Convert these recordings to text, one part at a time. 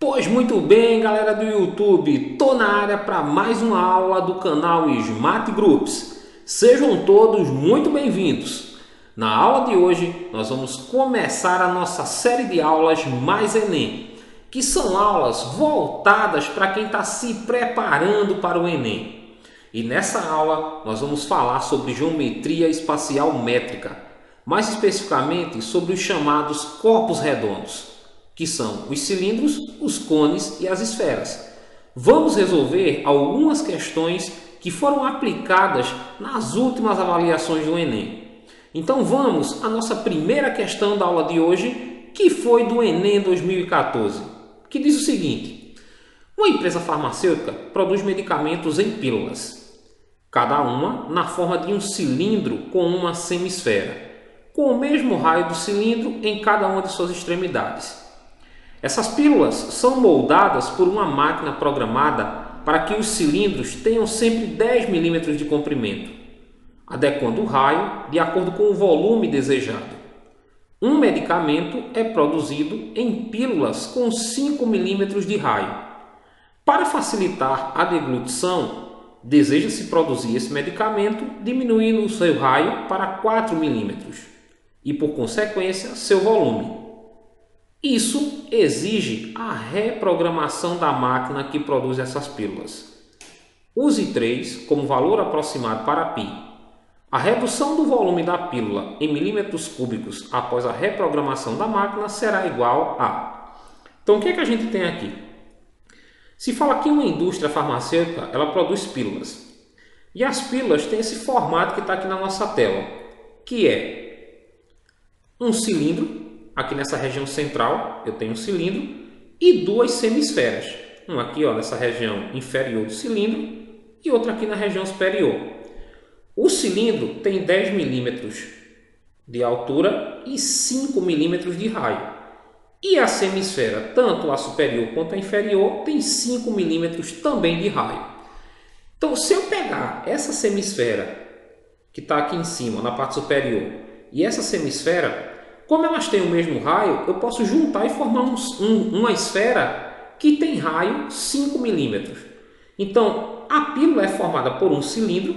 Pois muito bem, galera do YouTube, tô na área para mais uma aula do canal Smart Groups. Sejam todos muito bem-vindos. Na aula de hoje, nós vamos começar a nossa série de aulas Mais Enem, que são aulas voltadas para quem está se preparando para o Enem. E nessa aula, nós vamos falar sobre geometria espacial métrica, mais especificamente sobre os chamados corpos redondos, que são os cilindros, os cones e as esferas. Vamos resolver algumas questões que foram aplicadas nas últimas avaliações do Enem. Então vamos à nossa primeira questão da aula de hoje, que foi do Enem 2014, que diz o seguinte: uma empresa farmacêutica produz medicamentos em pílulas, cada uma na forma de um cilindro com uma semisfera, com o mesmo raio do cilindro em cada uma de suas extremidades. Essas pílulas são moldadas por uma máquina programada para que os cilindros tenham sempre 10 milímetros de comprimento, adequando o raio de acordo com o volume desejado. Um medicamento é produzido em pílulas com 5 milímetros de raio. Para facilitar a deglutição, deseja-se produzir esse medicamento diminuindo o seu raio para 4 milímetros e, por consequência, seu volume. Isso exige a reprogramação da máquina que produz essas pílulas. Use 3 como valor aproximado para π. A redução do volume da pílula em milímetros cúbicos após a reprogramação da máquina será igual a... Então, o que é que a gente tem aqui? Se fala que uma indústria farmacêutica ela produz pílulas. E as pílulas têm esse formato que está aqui na nossa tela, que é um cilindro. Aqui nessa região central eu tenho um cilindro e duas semisferas. Uma aqui nessa região inferior do cilindro e outra aqui na região superior. O cilindro tem 10 milímetros de altura e 5 milímetros de raio. E a semisfera, tanto a superior quanto a inferior, tem 5 milímetros também de raio. Então, se eu pegar essa semisfera que está aqui em cima, na parte superior, e essa semisfera, como elas têm o mesmo raio, eu posso juntar e formar uma esfera que tem raio 5 milímetros. Então, a pílula é formada por um cilindro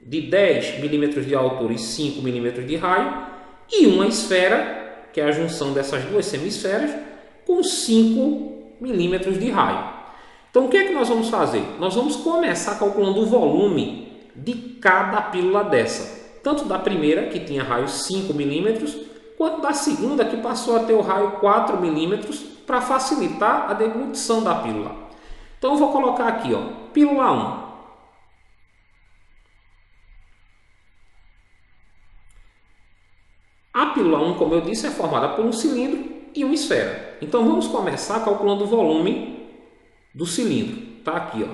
de 10 milímetros de altura e 5 milímetros de raio e uma esfera, que é a junção dessas duas semisferas, com 5 milímetros de raio. Então, o que é que nós vamos fazer? Nós vamos começar calculando o volume de cada pílula dessa. Tanto da primeira, que tinha raio 5 milímetros, quanto da segunda, que passou a ter o raio 4 milímetros, para facilitar a deglutição da pílula. Então eu vou colocar aqui, pílula 1. A pílula 1, como eu disse, é formada por um cilindro e uma esfera. Então vamos começar calculando o volume do cilindro. Está aqui,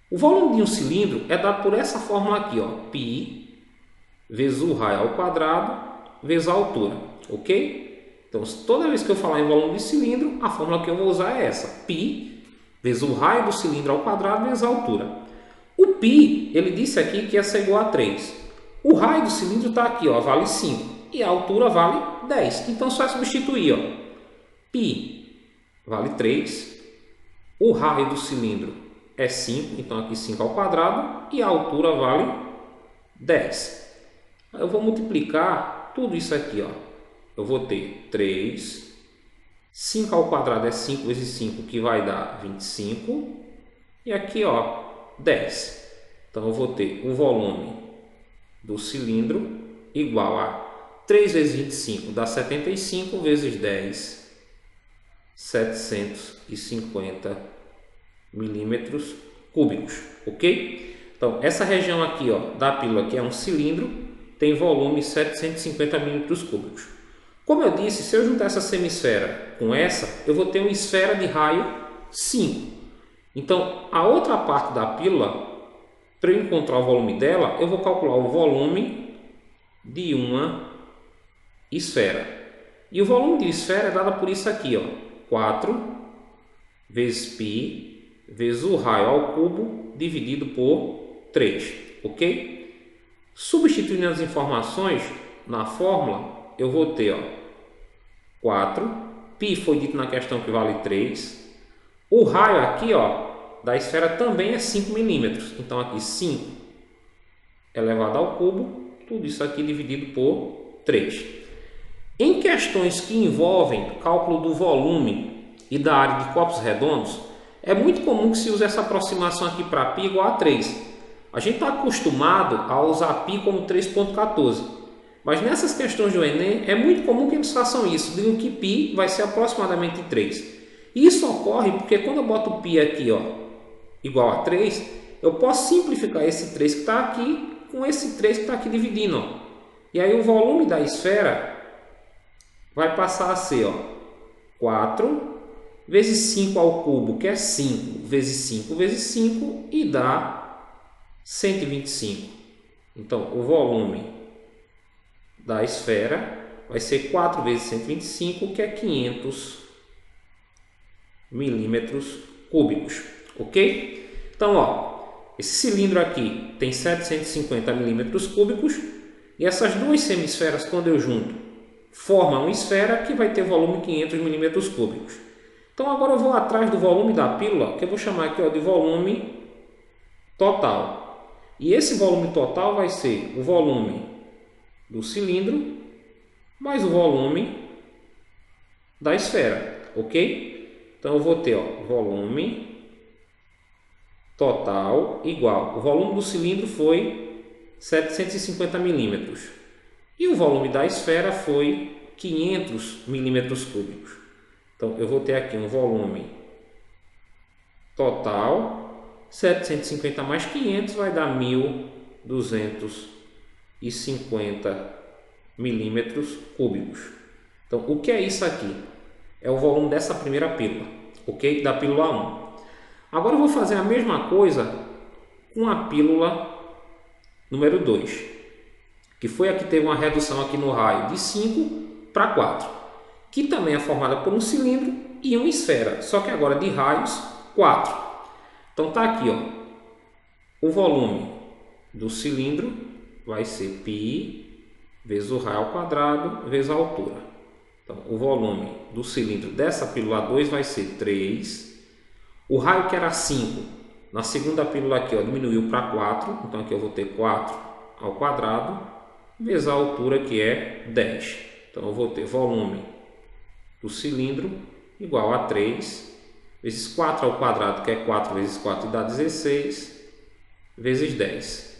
O volume de um cilindro é dado por essa fórmula aqui, π vezes o raio ao quadrado vezes a altura, ok? Então, toda vez que eu falar em volume de cilindro, a fórmula que eu vou usar é essa: π vezes o raio do cilindro ao quadrado vezes a altura. O π, ele disse aqui que ia ser igual a 3. O raio do cilindro está aqui, vale 5. E a altura vale 10. Então, só é substituir, π vale 3. O raio do cilindro é 5, então aqui 5 ao quadrado. E a altura vale 10. Eu vou multiplicar tudo isso aqui, Eu vou ter 3, 5 ao quadrado é 5 vezes 5, que vai dar 25. E aqui, 10. Então, eu vou ter o volume do cilindro igual a 3 vezes 25 dá 75, vezes 10, 750 milímetros cúbicos, ok? Então, essa região aqui, da pílula, que é um cilindro, tem volume 750 milímetros cúbicos. Como eu disse, se eu juntar essa semisfera com essa, eu vou ter uma esfera de raio 5. Então, a outra parte da pílula, para eu encontrar o volume dela, eu vou calcular o volume de uma esfera. E o volume de esfera é dado por isso aqui, 4 vezes π vezes o raio ao cubo dividido por 3, ok? Substituindo as informações na fórmula, eu vou ter 4 π foi dito na questão que vale 3. O raio aqui, ó, da esfera também é 5 milímetros. Então aqui 5 elevado ao cubo, tudo isso aqui dividido por 3. Em questões que envolvem cálculo do volume e da área de corpos redondos, é muito comum que se use essa aproximação aqui para π igual a 3. A gente está acostumado a usar π como 3,14. Mas nessas questões do Enem, é muito comum que eles façam isso, digam que π vai ser aproximadamente 3. Isso ocorre porque quando eu boto π aqui, ó, igual a 3, eu posso simplificar esse 3 que está aqui com esse 3 que está aqui dividindo. Ó. E aí o volume da esfera vai passar a ser, ó, 4 vezes 5 ao cubo, que é 5 vezes 5 vezes 5, e dá 125. Então, o volume da esfera vai ser 4 vezes 125, que é 500 milímetros cúbicos, ok? Então, ó, esse cilindro aqui tem 750 milímetros cúbicos, e essas duas semisferas, quando eu junto, formam uma esfera que vai ter volume 500 milímetros cúbicos. Então, agora eu vou atrás do volume da pílula, que eu vou chamar aqui, ó, de volume total. E esse volume total vai ser o volume do cilindro mais o volume da esfera, ok? Então eu vou ter, ó, volume total igual, o volume do cilindro foi 750 milímetros e o volume da esfera foi 500 milímetros cúbicos. Então eu vou ter aqui um volume total, 750 mais 500 vai dar 1.250 milímetros cúbicos. Então, o que é isso aqui? É o volume dessa primeira pílula, ok? Da pílula 1. Agora eu vou fazer a mesma coisa com a pílula número 2, que foi a que teve uma redução aqui no raio de 5 para 4, que também é formada por um cilindro e uma esfera, só que agora de raios 4. Então tá aqui, ó, o volume do cilindro vai ser π vezes o raio ao quadrado vezes a altura. Então, o volume do cilindro dessa pílula 2 vai ser 3. O raio que era 5, na segunda pílula aqui, ó, diminuiu para 4. Então, aqui eu vou ter 4 ao quadrado vezes a altura, que é 10. Então, eu vou ter volume do cilindro igual a 3 vezes 4 ao quadrado, que é 4 vezes 4, dá 16, vezes 10.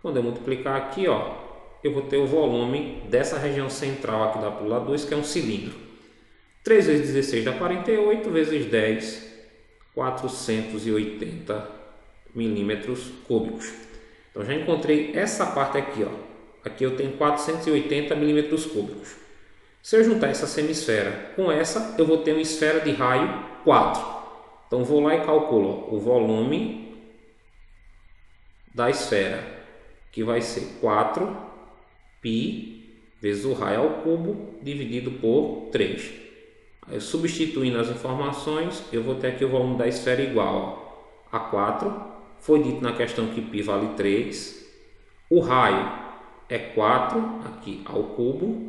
Quando eu multiplicar aqui, ó, eu vou ter o volume dessa região central aqui da pílula 2, que é um cilindro. 3 vezes 16 dá 48, vezes 10, 480 milímetros cúbicos. Então, já encontrei essa parte aqui, ó. Aqui eu tenho 480 milímetros cúbicos. Se eu juntar essa semisfera com essa, eu vou ter uma esfera de raio 4. Então, vou lá e calculo, ó, o volume da esfera, que vai ser 4 π vezes o raio ao cubo dividido por 3. Aí, substituindo as informações, eu vou ter aqui o volume da esfera igual a 4. Foi dito na questão que π vale 3. O raio é 4 aqui ao cubo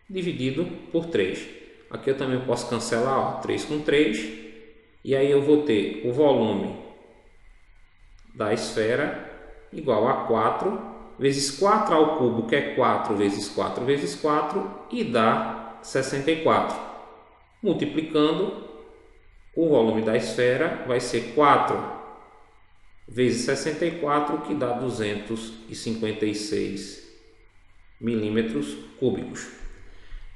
dividido por 3. Aqui eu também posso cancelar, ó, 3 com 3. E aí eu vou ter o volume da esfera igual a 4 vezes 4 ao cubo, que é 4 vezes 4 vezes 4, e dá 64. Multiplicando, o volume da esfera vai ser 4 vezes 64, que dá 256 milímetros cúbicos.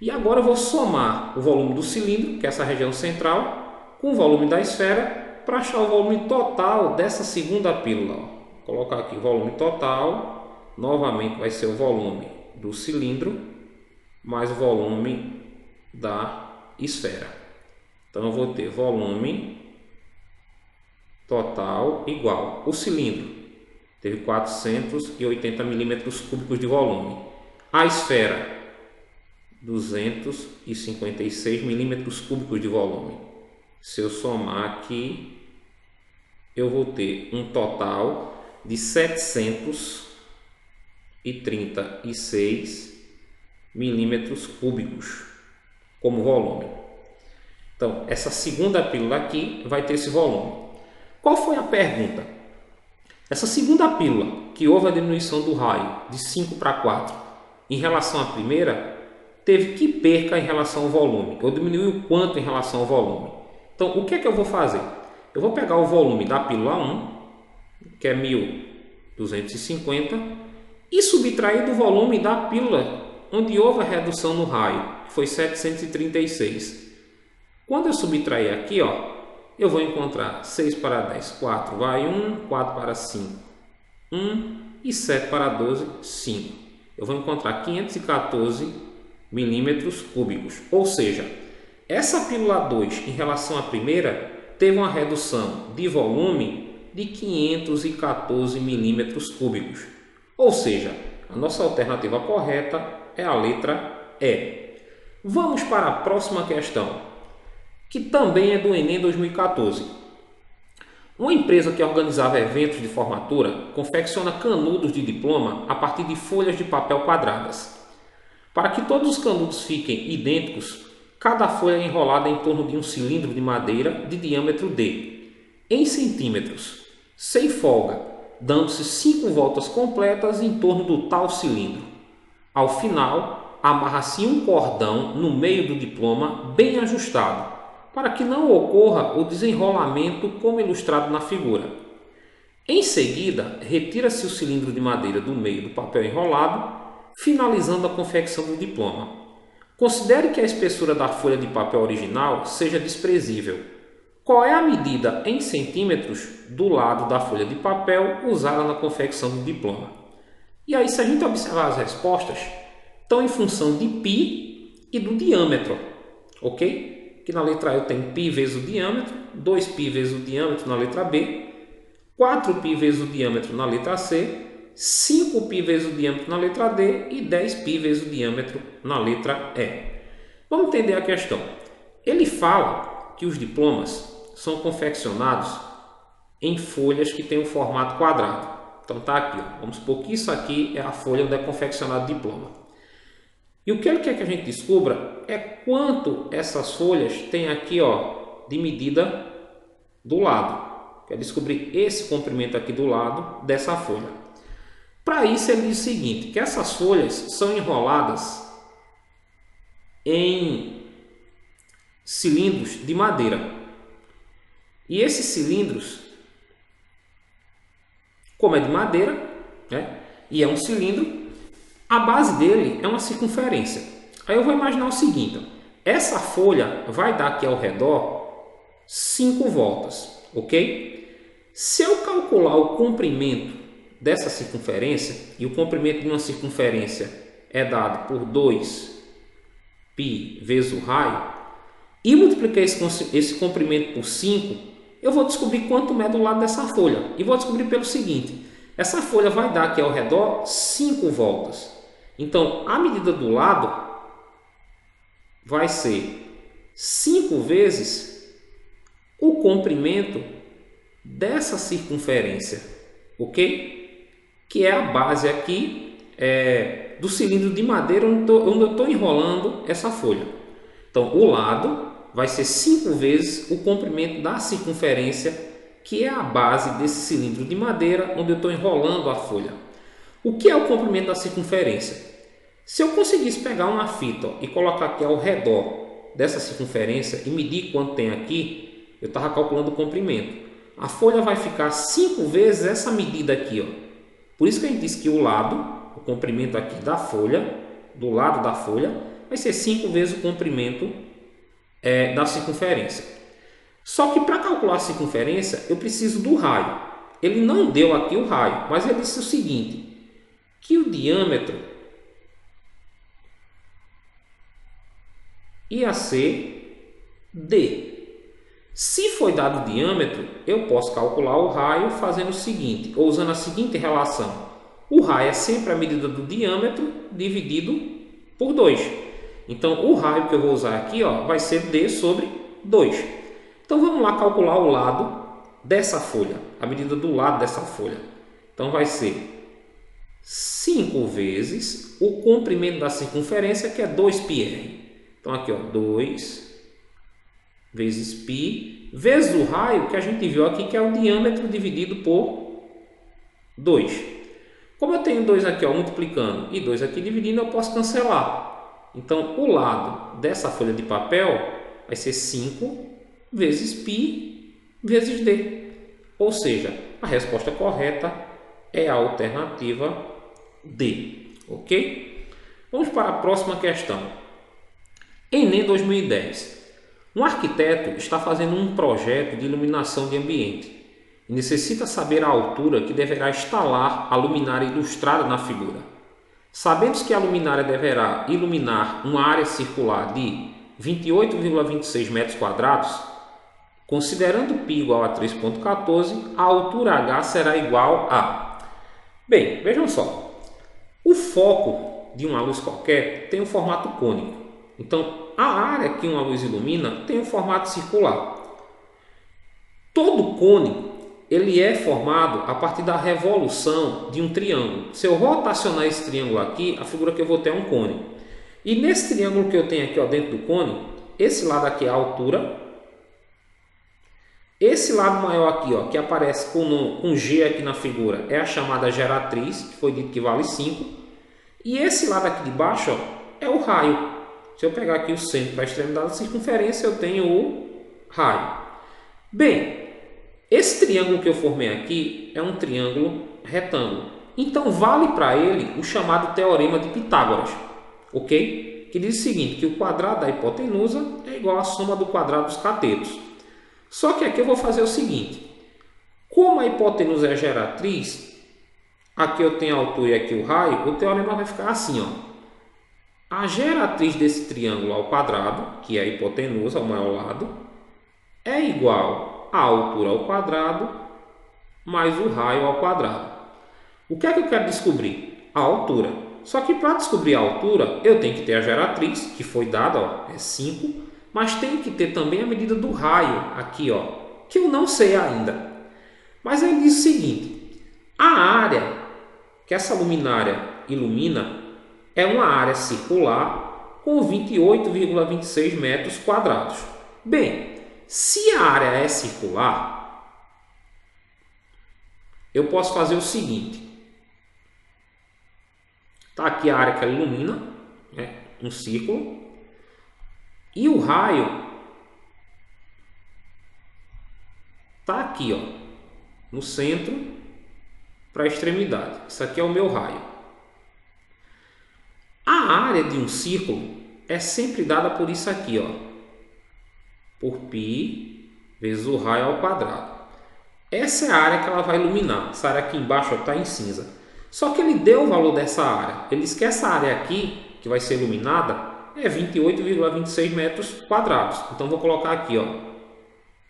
E agora eu vou somar o volume do cilindro, que é essa região central, com o volume da esfera, para achar o volume total dessa segunda pílula. Vou colocar aqui volume total. Novamente vai ser o volume do cilindro mais o volume da esfera. Então eu vou ter volume total igual, o cilindro teve 480 milímetros cúbicos de volume, a esfera 256 milímetros cúbicos de volume. Se eu somar aqui, eu vou ter um total de 736 milímetros cúbicos como volume. Então, essa segunda pílula aqui vai ter esse volume. Qual foi a pergunta? Essa segunda pílula, que houve a diminuição do raio de 5 para 4, em relação à primeira, teve que perca em relação ao volume. Eu diminui quanto em relação ao volume? Então, o que é que eu vou fazer? Eu vou pegar o volume da pílula 1, que é 1250, e subtrair do volume da pílula onde houve a redução no raio, que foi 736. Quando eu subtrair aqui, ó, eu vou encontrar 6 para 10, 4 vai 1, 4 para 5, 1 e 7 para 12, 5. Eu vou encontrar 514 milímetros cúbicos. Ou seja, essa pílula 2 em relação à primeira teve uma redução de volume de 514 milímetros cúbicos. Ou seja, a nossa alternativa correta é a letra E. Vamos para a próxima questão, que também é do Enem 2014. Uma empresa que organizava eventos de formatura confecciona canudos de diploma a partir de folhas de papel quadradas. Para que todos os canudos fiquem idênticos, cada folha é enrolada em torno de um cilindro de madeira de diâmetro D, em centímetros, sem folga, dando-se 5 voltas completas em torno do tal cilindro. Ao final, amarra-se um cordão no meio do diploma bem ajustado, para que não ocorra o desenrolamento como ilustrado na figura. Em seguida, retira-se o cilindro de madeira do meio do papel enrolado, finalizando a confecção do diploma. Considere que a espessura da folha de papel original seja desprezível. Qual é a medida em centímetros do lado da folha de papel usada na confecção do diploma? E aí, se a gente observar as respostas, estão em função de π e do diâmetro, ok? Que na letra A eu tenho π vezes o diâmetro, 2π vezes o diâmetro na letra B, 4π vezes o diâmetro na letra C, 5π vezes o diâmetro na letra D e 10π vezes o diâmetro na letra E. Vamos entender a questão. Ele fala que os diplomas são confeccionados em folhas que têm um formato quadrado. Então tá aqui, ó. Vamos supor que isso aqui é a folha onde é confeccionado o diploma. E o que ele quer que a gente descubra é quanto essas folhas têm aqui, ó, de medida do lado. Quer descobrir esse comprimento aqui do lado dessa folha. Para isso ele diz o seguinte, que essas folhas são enroladas em cilindros de madeira. E esses cilindros, como é de madeira, né, e é um cilindro, a base dele é uma circunferência. Aí eu vou imaginar o seguinte, ó, essa folha vai dar aqui ao redor 5 voltas, ok? Se eu calcular o comprimento dessa circunferência, e o comprimento de uma circunferência é dado por 2π vezes o raio, e multiplicar esse comprimento por 5, eu vou descobrir quanto é do lado dessa folha. E vou descobrir pelo seguinte, essa folha vai dar aqui ao redor 5 voltas. Então, a medida do lado vai ser 5 vezes o comprimento dessa circunferência, ok? Que é a base aqui do cilindro de madeira onde eu estou enrolando essa folha. Então, o lado vai ser 5 vezes o comprimento da circunferência, que é a base desse cilindro de madeira onde eu estou enrolando a folha. O que é o comprimento da circunferência? Se eu conseguisse pegar uma fita, ó, e colocar aqui ao redor dessa circunferência e medir quanto tem aqui, eu estava calculando o comprimento. A folha vai ficar 5 vezes essa medida aqui, ó. Por isso que a gente diz que o lado, o comprimento aqui da folha, do lado da folha, vai ser 5 vezes o comprimento da circunferência. Só que para calcular a circunferência, eu preciso do raio. Ele não deu aqui o raio, mas ele disse o seguinte, que o diâmetro ia ser D. Se foi dado o diâmetro, eu posso calcular o raio fazendo o seguinte, ou usando a seguinte relação. O raio é sempre a medida do diâmetro dividido por 2. Então, o raio que eu vou usar aqui, ó, vai ser D sobre 2. Então, vamos lá calcular o lado dessa folha, a medida do lado dessa folha. Então, vai ser 5 vezes o comprimento da circunferência, que é 2πr. Então, aqui, ó, 2 vezes π, vezes o raio, que a gente viu aqui, que é o diâmetro dividido por 2. Como eu tenho 2 aqui, ó, multiplicando, e 2 aqui dividindo, eu posso cancelar. Então, o lado dessa folha de papel vai ser 5 vezes π vezes d. Ou seja, a resposta correta é a alternativa D. Ok? Vamos para a próxima questão. Enem 2010. Um arquiteto está fazendo um projeto de iluminação de ambiente e necessita saber a altura que deverá instalar a luminária ilustrada na figura. Sabendo que a luminária deverá iluminar uma área circular de 28,26 metros quadrados, considerando π igual a 3,14, a altura H será igual a... Bem, vejam só. O foco de uma luz qualquer tem um formato cônico. Então, a área que uma luz ilumina tem um formato circular. Todo cônico ele é formado a partir da revolução de um triângulo. Se eu rotacionar esse triângulo aqui, a figura que eu vou ter é um cônico. E nesse triângulo que eu tenho aqui, ó, dentro do cônico, esse lado aqui é a altura. Esse lado maior aqui, ó, que aparece com G aqui na figura, é a chamada geratriz, que foi dito que vale 5. E esse lado aqui de baixo, ó, é o raio. Se eu pegar aqui o centro para a extremidade da circunferência, eu tenho o raio. Bem, esse triângulo que eu formei aqui é um triângulo retângulo. Então, vale para ele o chamado Teorema de Pitágoras, ok? Que diz o seguinte, que o quadrado da hipotenusa é igual à soma do quadrado dos catetos. Só que aqui eu vou fazer o seguinte, como a hipotenusa é a geratriz, aqui eu tenho a altura e aqui o raio, o teorema vai ficar assim, ó. A geratriz desse triângulo ao quadrado, que é a hipotenusa, o maior lado, é igual à altura ao quadrado mais o raio ao quadrado. O que é que eu quero descobrir? A altura. Só que para descobrir a altura, eu tenho que ter a geratriz, que foi dada, ó, é 5, mas tenho que ter também a medida do raio, aqui, ó, que eu não sei ainda. Mas ele diz o seguinte, a área que essa luminária ilumina é uma área circular com 28,26 metros quadrados. Bem, se a área é circular, eu posso fazer o seguinte. Está aqui a área que ela ilumina, né, um círculo. E o raio está aqui, ó, no centro para a extremidade. Isso aqui é o meu raio. A área de um círculo é sempre dada por isso aqui, ó, por π vezes o raio ao quadrado. Essa é a área que ela vai iluminar. Essa área aqui embaixo está em cinza. Só que ele deu o valor dessa área. Ele diz que essa área aqui, que vai ser iluminada, é 28,26 metros quadrados. Então, vou colocar aqui, ó,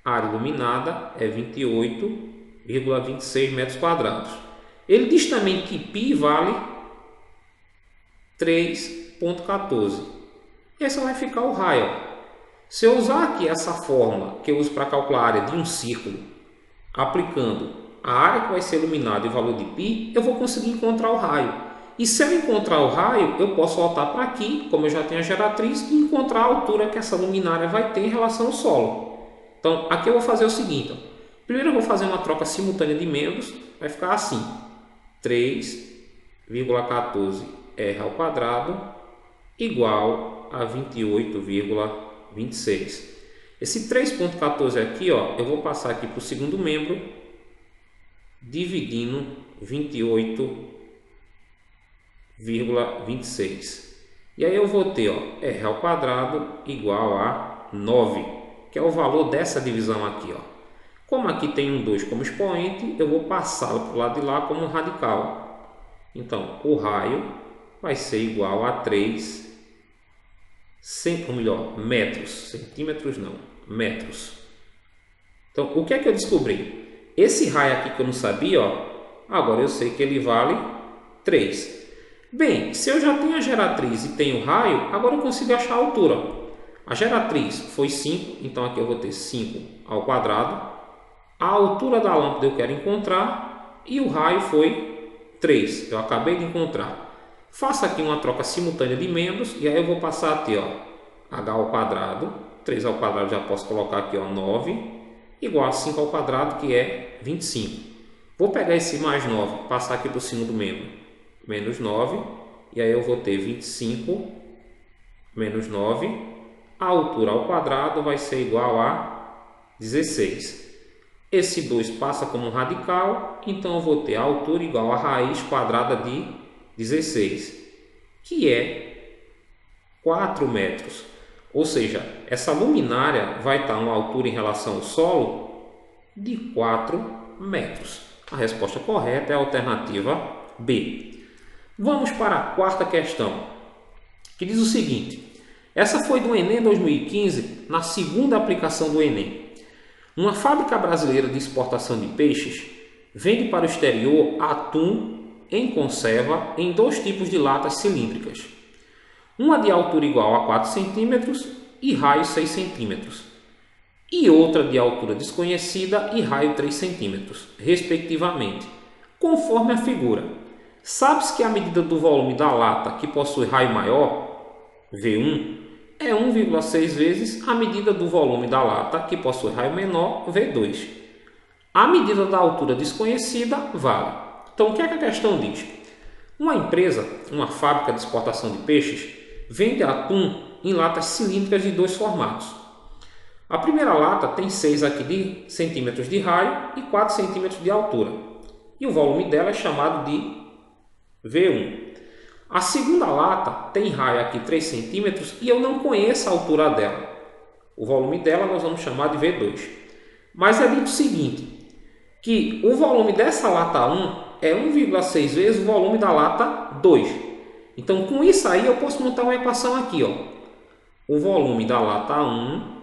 a área iluminada é 28,26 metros quadrados. Ele diz também que π vale 3,14. E essa vai ficar o raio. Se eu usar aqui essa fórmula que eu uso para calcular a área de um círculo, aplicando a área que vai ser iluminada e o valor de π, eu vou conseguir encontrar o raio. E se eu encontrar o raio, eu posso voltar para aqui, como eu já tenho a geratriz, e encontrar a altura que essa luminária vai ter em relação ao solo. Então, aqui eu vou fazer o seguinte. Ó. Primeiro eu vou fazer uma troca simultânea de membros. Vai ficar assim. 3,14 r ao quadrado igual a 28,26. Esse 3,14 aqui, ó, eu vou passar aqui para o segundo membro, dividindo 28,26. E aí eu vou ter, ó, r ao quadrado igual a 9, que é o valor dessa divisão aqui, ó. Como aqui tem um 2 como expoente, eu vou passá-lo para o lado de lá como radical. Então, o raio vai ser igual a 3, ou melhor, metros, centímetros não, metros. Então, o que é que eu descobri? Esse raio aqui que eu não sabia, ó, agora eu sei que ele vale 3. Bem, se eu já tenho a geratriz e tenho o raio, agora eu consigo achar a altura. A geratriz foi 5, então aqui eu vou ter 5 ao quadrado. A altura da lâmpada eu quero encontrar e o raio foi 3, eu acabei de encontrar. Faço aqui uma troca simultânea de membros e aí eu vou passar a ter, ó, h ao quadrado 3 ao quadrado já posso colocar aqui, ó, 9, igual a 5 ao quadrado, que é 25. Vou pegar esse mais 9, passar aqui para o signo do menos 9, e aí eu vou ter 25 menos 9, a altura ao quadrado vai ser igual a 16. Esse 2 passa como um radical, então eu vou ter a altura igual a raiz quadrada de 16, que é 4 metros. Ou seja, essa luminária vai estar a uma altura em relação ao solo de 4 metros. A resposta correta é a alternativa B. Vamos para a quarta questão, que diz o seguinte. Essa foi do Enem 2015, na segunda aplicação do Enem. Uma fábrica brasileira de exportação de peixes vende para o exterior atum em conserva em 2 tipos de latas cilíndricas. Uma de altura igual a 4 cm e raio 6 cm. E outra de altura desconhecida e raio 3 cm, respectivamente, conforme a figura. Sabe-se que a medida do volume da lata que possui raio maior, V1, é 1,6 vezes a medida do volume da lata que possui raio menor, V2. A medida da altura desconhecida vale. Então, o que é que a questão diz? Uma empresa, uma fábrica de exportação de peixes, vende atum em latas cilíndricas de 2 formatos. A primeira lata tem 6 aqui de centímetros de raio e 4 centímetros de altura. E o volume dela é chamado de V1. A segunda lata tem raio aqui 3 centímetros e eu não conheço a altura dela. O volume dela nós vamos chamar de V2. Mas é dito o seguinte, que o volume dessa lata 1 é 1,6 vezes o volume da lata 2. Então, com isso aí, eu posso montar uma equação aqui, ó. O volume da lata 1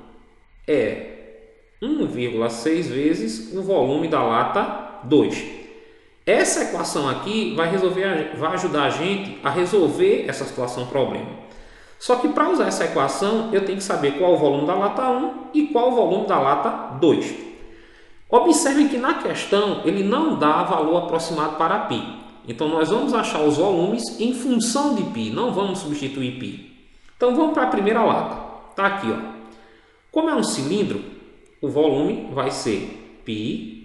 é 1,6 vezes o volume da lata 2. Essa equação aqui vai ajudar a gente a resolver essa situação problema. Só que para usar essa equação, eu tenho que saber qual é o volume da lata 1 e qual é o volume da lata 2. Observem que na questão ele não dá valor aproximado para π. Então nós vamos achar os volumes em função de π, não vamos substituir π. Então vamos para a primeira lata. Está aqui, ó. Como é um cilindro, o volume vai ser π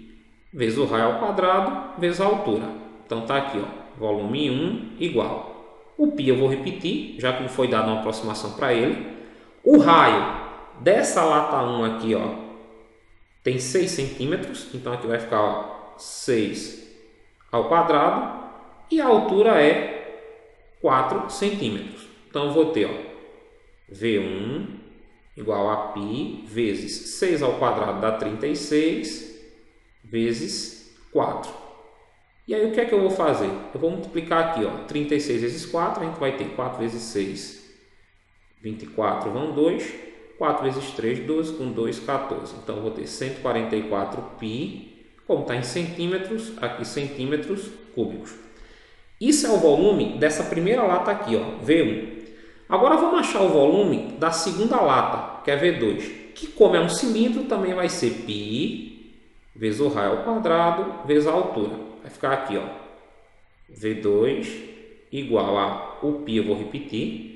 vezes o raio ao quadrado vezes a altura. Então está aqui, ó, volume 1 igual. O π eu vou repetir, já que não foi dado uma aproximação para ele. O raio dessa lata 1 aqui, ó, tem 6 centímetros, então aqui vai ficar, ó, 6 ao quadrado. E a altura é 4 centímetros. Então eu vou ter, ó, V1 igual a π vezes 6 ao quadrado dá 36 vezes 4. E aí o que é que eu vou fazer? Eu vou multiplicar aqui, ó, 36 vezes 4, a gente vai ter 4 vezes 6, 24 vão 2, 4 vezes 3, 12, com 2, 14. Então eu vou ter 144 π, como está em centímetros, aqui centímetros cúbicos. Isso é o volume dessa primeira lata aqui, ó, V1. Agora vamos achar o volume da segunda lata, que é V2, que como é um cilindro também vai ser π vezes o raio ao quadrado vezes a altura. Vai ficar aqui, ó, V2 igual a o π, eu vou repetir.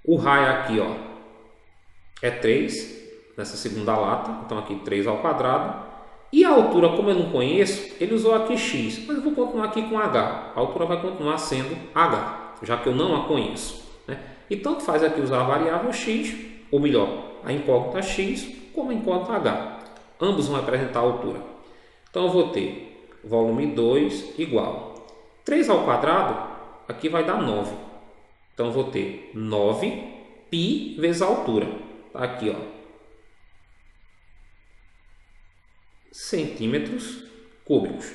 O raio aqui, ó, é 3 nessa segunda lata, então aqui 3 ao quadrado. E a altura, como eu não conheço, ele usou aqui x, mas eu vou continuar aqui com h. A altura vai continuar sendo h, já que eu não a conheço, né? E tanto faz aqui usar a variável x, ou melhor, a incógnita x, como a incógnita h. Ambos vão representar a altura. Então eu vou ter volume 2 igual 3 ao quadrado, aqui vai dar 9. Então eu vou ter 9 π vezes a altura. Tá aqui, ó, centímetros cúbicos.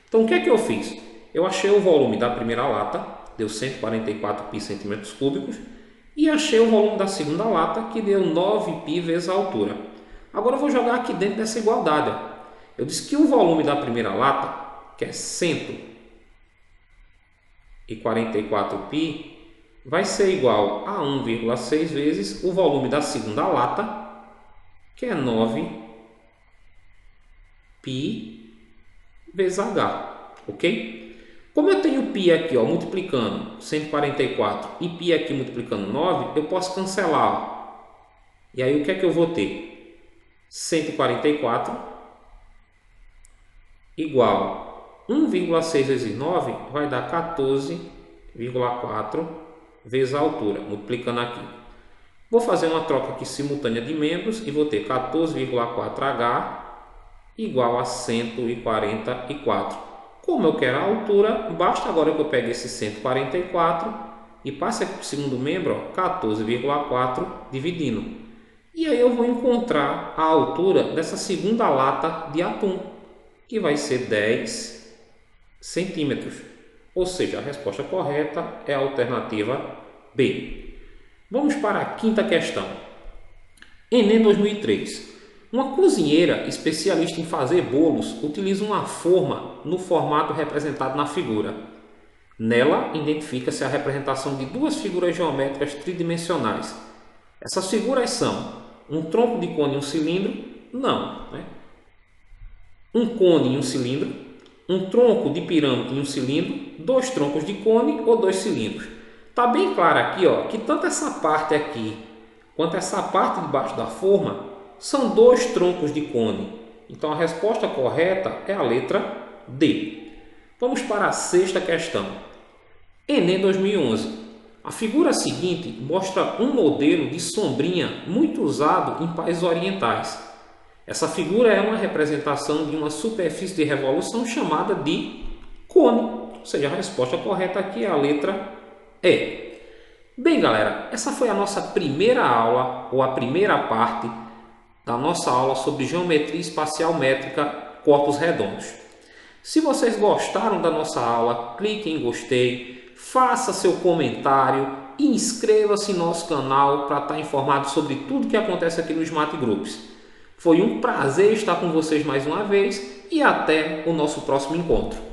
Então o que é que eu fiz? Eu achei o volume da primeira lata, deu 144 π centímetros cúbicos, e achei o volume da segunda lata, que deu 9 π vezes a altura. Agora eu vou jogar aqui dentro dessa igualdade, ó. Eu disse que o volume da primeira lata, que é 144 π, vai ser igual a 1,6 vezes o volume da segunda lata, que é 9 π vezes h, ok? Como eu tenho π aqui, ó, multiplicando 144 e π aqui multiplicando 9, eu posso cancelar, ó. E aí o que é que eu vou ter? 144 igual 1,6 vezes 9 vai dar 14,4 vezes a altura, multiplicando aqui. Vou fazer uma troca aqui simultânea de membros e vou ter 14,4H igual a 144. Como eu quero a altura, basta agora que eu pegue esse 144 e passe aqui para o segundo membro, 14,4 dividindo. E aí eu vou encontrar a altura dessa segunda lata de atum, que vai ser 10 centímetros. Ou seja, a resposta correta é a alternativa B. Vamos para a quinta questão. Enem 2003. Uma cozinheira especialista em fazer bolos utiliza uma forma no formato representado na figura. Nela, identifica-se a representação de duas figuras geométricas tridimensionais. Essas figuras são um tronco de cone e um cilindro? Não, né? Um cone e um cilindro, um tronco de pirâmide e um cilindro, dois troncos de cone ou dois cilindros. Está bem claro aqui, ó, que tanto essa parte aqui quanto essa parte de baixo da forma são dois troncos de cone. Então a resposta correta é a letra D. Vamos para a sexta questão. Enem 2011. A figura seguinte mostra um modelo de sombrinha muito usado em países orientais. Essa figura é uma representação de uma superfície de revolução chamada de cone. Ou seja, a resposta correta aqui é a letra E. Bem, galera, essa foi a nossa primeira aula, ou a primeira parte da nossa aula sobre geometria espacial métrica, corpos redondos. Se vocês gostaram da nossa aula, clique em gostei, faça seu comentário e inscreva-se no nosso canal para estar informado sobre tudo que acontece aqui no Smart Groups. Foi um prazer estar com vocês mais uma vez e até o nosso próximo encontro.